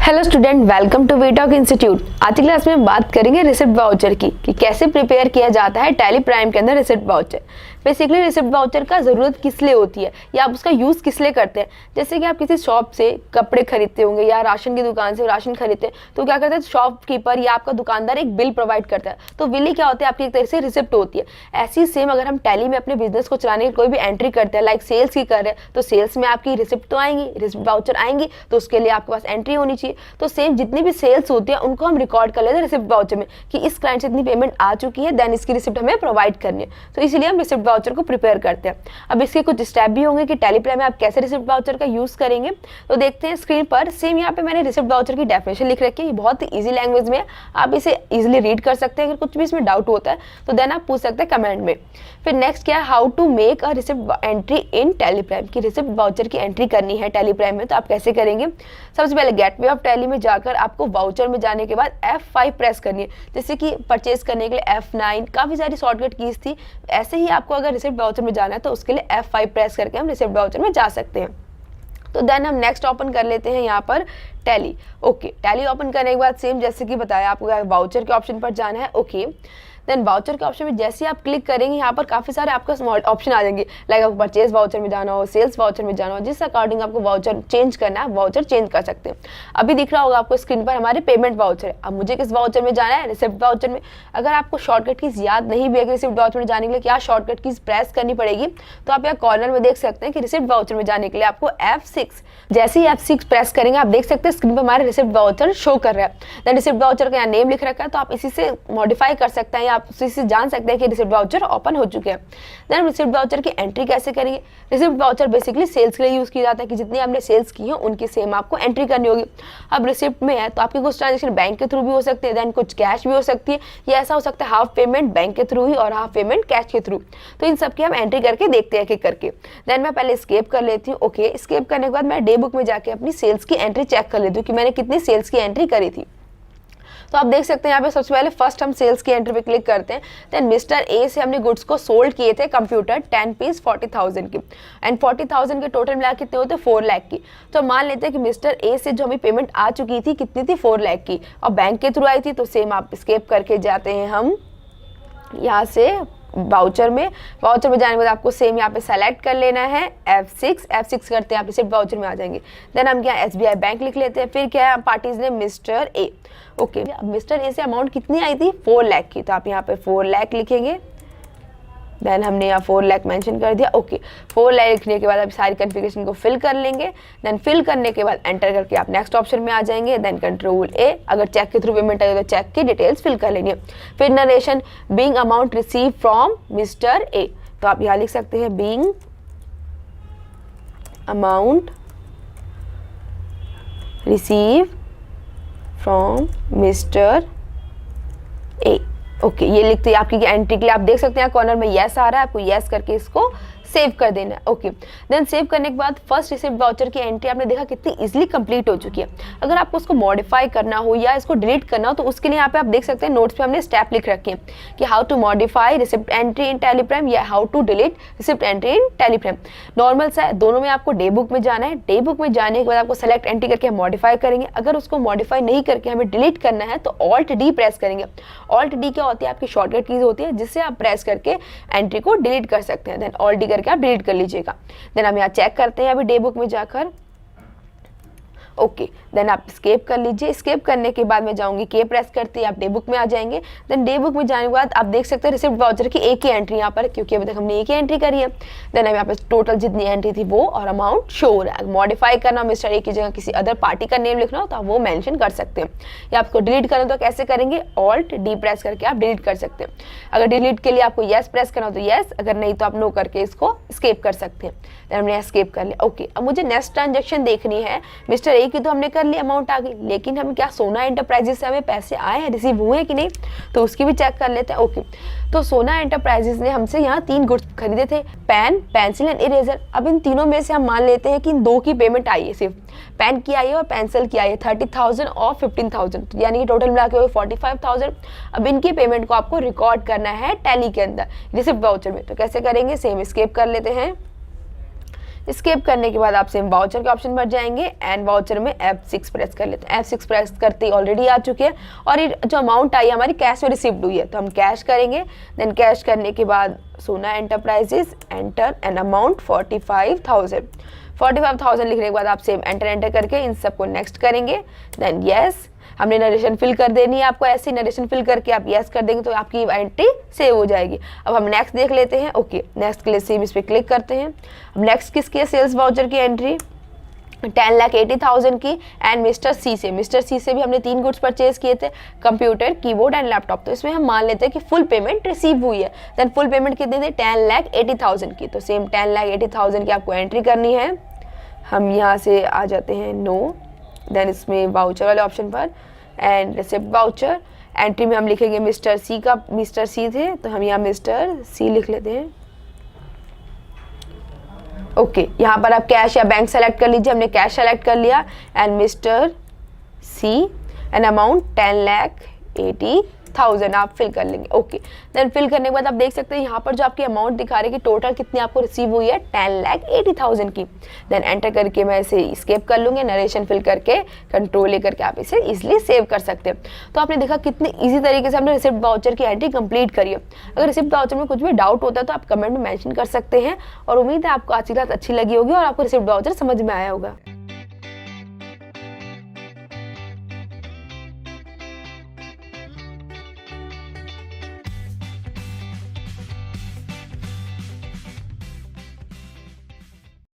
Hello student, welcome to WeTalk institute. आज की class में हम बात करेंगे रिसिप्ट वाउचर की कि कैसे प्रिपेयर किया जाता है टैली प्राइम के अंदर receipt voucher. Basically receipt voucher का ज़रूरत किस लिए होती है या आप उसका यूज़ किस लिए करते हैं। जैसे कि आप किसी शॉप से कपड़े खरीदते होंगे या राशन की दुकान से राशन खरीदते हैं, तो क्या करते हैं, शॉपकीपर या आपका दुकानदार एक बिल प्रोवाइड करता है। तो बिल ही क्या होता है, आपकी एक तरह से रिसिप्ट होती है। ऐसी सेम अगर हम टैली में अपने बिजनेस को चलाने की कोई भी एंट्री करते हैं, लाइक सेल्स की कर रहे हैं, तो सेल्स में आपकी रिसिप्ट तो आएंगी, रिसिप्ट वाउचर आएंगी, तो उसके लिए आपके पास एंट्री होनी चाहिए। तो सेम जितनी भी सेल्स होती है उनको हम रिकॉर्ड कर लेते हैं रिसिप्ट वाउचर में कि इस क्लाइंट से इतनी पेमेंट आ चुकी है, देन इसकी रिसिप्ट हमें प्रोवाइड करनी है। तो इसीलिए हम रिसिप्ट वाउचर को प्रिपेयर करते हैं। अब इसके कुछ स्टेप भी होंगे कि टैली प्राइम में आप कैसे रिसिप्ट वाउचर का यूज करेंगे। तो देखते हैं स्क्रीन पर। सेम यहाँ पे मैंने रिसिप्ट वाउचर की डेफिनेशन लिख रखी है, ये बहुत ही इजी लैंग्वेज में है, आप इसे इजीली रीड कर सकते हैं। अगर कुछ भी इसमें डाउट होता है तो देन आप पूछ सकते हैं कमेंट में। फिर नेक्स्ट क्या है, how to make a receipt entry in Tally Prime, की रिसिप्ट वाउचर की एंट्री करनी है टैली प्राइम में, तो आप कैसे करेंगे। सबसे पहले गेटवे ऑफ टैली में जाकर आपको वाउचर में जाने के बाद F5 प्रेस करनी है। जैसे कि परचेज करने के लिए F9, काफ़ी सारी शॉर्टकट कीज थी। ऐसे ही आपको अगर रिसिप्ट वाउचर में जाना है तो उसके लिए F5 प्रेस करके हम रिसिप्ट वाउचर में जा सकते हैं। तो देन हम नेक्स्ट ओपन कर लेते हैं यहाँ पर टैली। ओके, टैली ओपन करने के बाद सेम जैसे कि बताया आपको वाउचर के ऑप्शन पर जाना है। ओके, देन वाउचर के ऑप्शन में जैसे ही आप क्लिक करेंगे यहाँ पर काफ़ी सारे आपका ऑप्शन आ जाएंगे, लाइक आपको परचेज वाउचर में जाना हो, सेल्स वाउचर में जाना हो, जिस अकॉर्डिंग आपको वाउचर चेंज करना है वाउचर चेंज कर सकते हैं। अभी दिख रहा होगा आपको स्क्रीन पर हमारे पेमेंट वाउचर है। अब मुझे किस वाउचर में जाना है, रिसिप्ट वाउचर में। अगर आपको शॉर्टकट कीज याद नहीं भी है कि रिसिप्ट वाउचर में जाने के लिए क्या शॉर्टकट कीज प्रेस करनी पड़ेगी, तो आप यहाँ कॉर्नर में देख सकते हैं कि रिसिप्ट वाउचर में जाने के लिए आपको F6, जैसे ही F6 प्रेस करेंगे आप देख सकते हैं स्क्रीन पर हमारे रिसिप्ट वाउचर शो कर रहा है। देन रिसिप्ट वाउचर का यहाँ नेम लिख रखा है, तो आप इसी से मॉडिफाई कर सकते हैं या आप इसी से जान सकते हैं कि रिसिप्ट वाउचर ओपन हो चुके हैं। देन रिसिप्ट वाउचर की एंट्री कैसे करेंगे। रिसिप्ट वाउचर बेसिकली सेल्स के लिए यूज किया जाता है कि जितनी आपने सेल्स की है उनकी सेम आपको एंट्री करनी होगी। अब रिसिप्ट में है तो आपकी कुछ ट्रांजेक्शन बैंक के थ्रू भी हो सकते हैं, देन कुछ कैश भी हो सकती है, या ऐसा हो सकता है हाफ पेमेंट बैंक के थ्रू ही और हाफ पेमेंट कैश के थ्रू। तो इन सब की हम एंट्री करके देखते हैं एक करके। देन मैं पहले स्केप कर लेती हूँ। ओके, स्केप करने के बाद मैं डे बुक में जाके अपनी सेल्स की एंट्री चेक कर लेती हूँ कि मैंने कितनी सेल्स की एंट्री करी थी। तो आप देख सकते हैं यहाँ पे सबसे पहले फर्स्ट हम सेल्स की एंट्री पे क्लिक करते हैं। देन मिस्टर ए से हमने गुड्स को सोल्ड किए थे कंप्यूटर 10 पीस 40,000 की, एंड 40,000 के टोटल मिला कितने होते 4 लाख की। तो मान लेते हैं कि मिस्टर ए से जो हमें पेमेंट आ चुकी थी कितनी थी 4 लाख की, और बैंक के थ्रू आई थी। तो सेम आप स्केप करके जाते हैं हम यहाँ से वाउचर में जाने के बाद आपको सेम यहाँ पे सेलेक्ट कर लेना है F6 करते हैं आप रिसिप्ट वाउचर में आ जाएंगे। देन हम क्या SBI बैंक लिख लेते हैं। फिर क्या है पार्टीज ने mister A. Okay, mister A से अमाउंट कितनी आई थी 4 लाख की, तो आप यहाँ पे 4 लाख लिखेंगे। देन हमने यहाँ 4 लाख मेंशन कर दिया। ओके, 4 लाख लिखने के बाद आप सारी कन्फिगरेशन को फिल कर लेंगे। देन फिल करने के बाद एंटर करके आप नेक्स्ट ऑप्शन में आ जाएंगे। देन कंट्रोल ए, अगर चेक के थ्रू पेमेंट आई तो चेक की डिटेल्स फिल कर लेंगे। फिर narration being amount receive from mister A, तो आप यहाँ लिख सकते हैं being amount receive from mister A. Okay, ये लिखते हैं आपकी एंट्री के लिए। आप देख सकते हैं कॉर्नर में यस आ रहा है, आपको यस करके इसको सेव कर देना है। ओके, देन सेव करने के बाद फर्स्ट रिसिप्ट वाउचर की एंट्री आपने देखा कितनी इजीली कंप्लीट हो चुकी है। अगर आपको उसको मॉडिफाई करना हो या इसको डिलीट करना हो तो उसके लिए यहाँ पे आप देख सकते हैं नोट्स पे हमने स्टेप लिख रखे हैं कि how to modify receipt entry in Tally Prime या how to delete receipt entry in Tally Prime. Normal सा है, दोनों में आपको डे बुक में जाना है। डे बुक में जाने के बाद आपको सेलेक्ट एंट्री करके मॉडिफाई करेंगे। अगर उसको मॉडिफाई नहीं करके हमें डिलीट करना है तो Alt D प्रेस करेंगे। Alt D क्या होती है, आपकी शॉर्टकट कीज होती है जिससे आप प्रेस करके एंट्री को डिलीट कर सकते हैं। देन Alt D करके आप डिलीट कर लीजिएगा। देन हम यहाँ चेक करते हैं अभी डे बुक में जाकर। ओके, देन आप स्केप कर लीजिए। स्केप करने के बाद मैं जाऊंगी के प्रेस करते हैं, आप डे बुक में आ जाएंगे। देन डे बुक में जाने के बाद आप देख सकते हैं रिसिप्ट वाउचर की एक ही एंट्री यहाँ पर, क्योंकि अभी तक हमने एक ही एंट्री करी है। देन हम यहाँ पे टोटल जितनी एंट्री थी वो और अमाउंट शो हो रहा है। मॉडिफाई करना, मिस्टर ए की जगह किसी अदर पार्टी का नेम लिखना हो तो आप वो मेंशन कर सकते हैं, या आपको डिलीट करना तो कैसे करेंगे, Alt D प्रेस करके आप डिलीट कर सकते हैं। अगर डिलीट के लिए आपको येस प्रेस करना हो तो येस, अगर नहीं तो आप नो करके इसको स्केप कर सकते हैं। देन हमने स्केप कर लिया। ओके, अब मुझे नेक्स्ट ट्रांजेक्शन देखनी है। मिस्टर ए की तो हमने कर लिया, अमाउंट आ गई, लेकिन हम क्या सोना एंटरप्राइजेस से हमें पैसे आए हैं, रिसीव हुए हैं कि नहीं, तो उसकी भी चेक कर लेते हैं। ओके, तो सोना एंटरप्राइजेस ने हमसे यहाँ 3 गुड्स खरीदे थे, पेन, पेंसिल एंड इरेजर। अब इन तीनों में से हम मान लेते हैं कि इन 2 की पेमेंट आई है, सिर्फ पेन की आई है और पेंसिल की आई है 30,000 और 15,000, यानी कि टोटल मिला के 45,000। अब इनकी पेमेंट को आपको रिकॉर्ड करना है टैली के अंदर रिसिप्ट वाउचर में। तो कैसे करेंगे, सेम स्केप कर लेते हैं। स्केप करने के बाद आप सेम वाउचर के ऑप्शन पर जाएंगे एंड वाउचर में F6 प्रेस कर लेते हैं। F6 प्रेस करते ही ऑलरेडी आ चुके हैं और ये जो अमाउंट आई हमारी कैश में रिसीव्ड हुई है, तो हम कैश करेंगे। देन कैश करने के बाद सोना एंटरप्राइजेज एंटर एन अमाउंट 45,000 लिखने के बाद आप सेम एंटर करके इन सबको नेक्स्ट करेंगे। देन यस, हमने नरेशन फिल कर देनी है आपको, ऐसे नरेशन फिल करके आप यस कर देंगे तो आपकी एंट्री सेव हो जाएगी। अब हम नेक्स्ट देख लेते हैं। ओके, नेक्स्ट के लिए सेम इस पर क्लिक करते हैं। अब नेक्स्ट किसकी है? सेल्स वाउचर की एंट्री 10,80,000 की एंड मिस्टर सी से भी हमने 3 गुड्स परचेज किए थे, कंप्यूटर, कीबोर्ड एंड लैपटॉप। तो इसमें हम मान लेते हैं कि फुल पेमेंट रिसीव हुई है। देन फुल पेमेंट कितनी थी? 10,80,000 की। तो सेम 10,80,000 की आपको एंट्री करनी है। हम यहाँ से आ जाते हैं नो, देन इसमें वाउचर वाले ऑप्शन पर एंड रिसिप्ट वाउचर। एंट्री में हम लिखेंगे मिस्टर सी थे तो हम यहाँ मिस्टर सी लिख लेते हैं। ओके, यहाँ पर आप कैश या बैंक सेलेक्ट कर लीजिए, हमने कैश सेलेक्ट कर लिया and mister C and amount 10,80,000 आप फिल कर लेंगे। ओके, देन फिल करने के बाद आप देख सकते हैं यहाँ पर जो आपकी अमाउंट दिखा रही है कि टोटल कितनी आपको रिसीव हुई है 10,80,000 की। देन एंटर करके मैं इसे स्केप कर लूँगी, नरेशन फिल करके कंट्रोल लेकर के आप इसे इजीली सेव कर सकते हैं। तो आपने देखा कितनी इजी तरीके से हमने रिसिप्ट वाउचर की एंट्री कंप्लीट करी है। अगर रिसिप्ट वाउचर में कुछ भी डाउट होता है तो आप कमेंट में मेंशन कर सकते हैं और उम्मीद है आपको आज की क्लास अच्छी लगी होगी और आपको रिसिप्ट वाउचर समझ में आया होगा।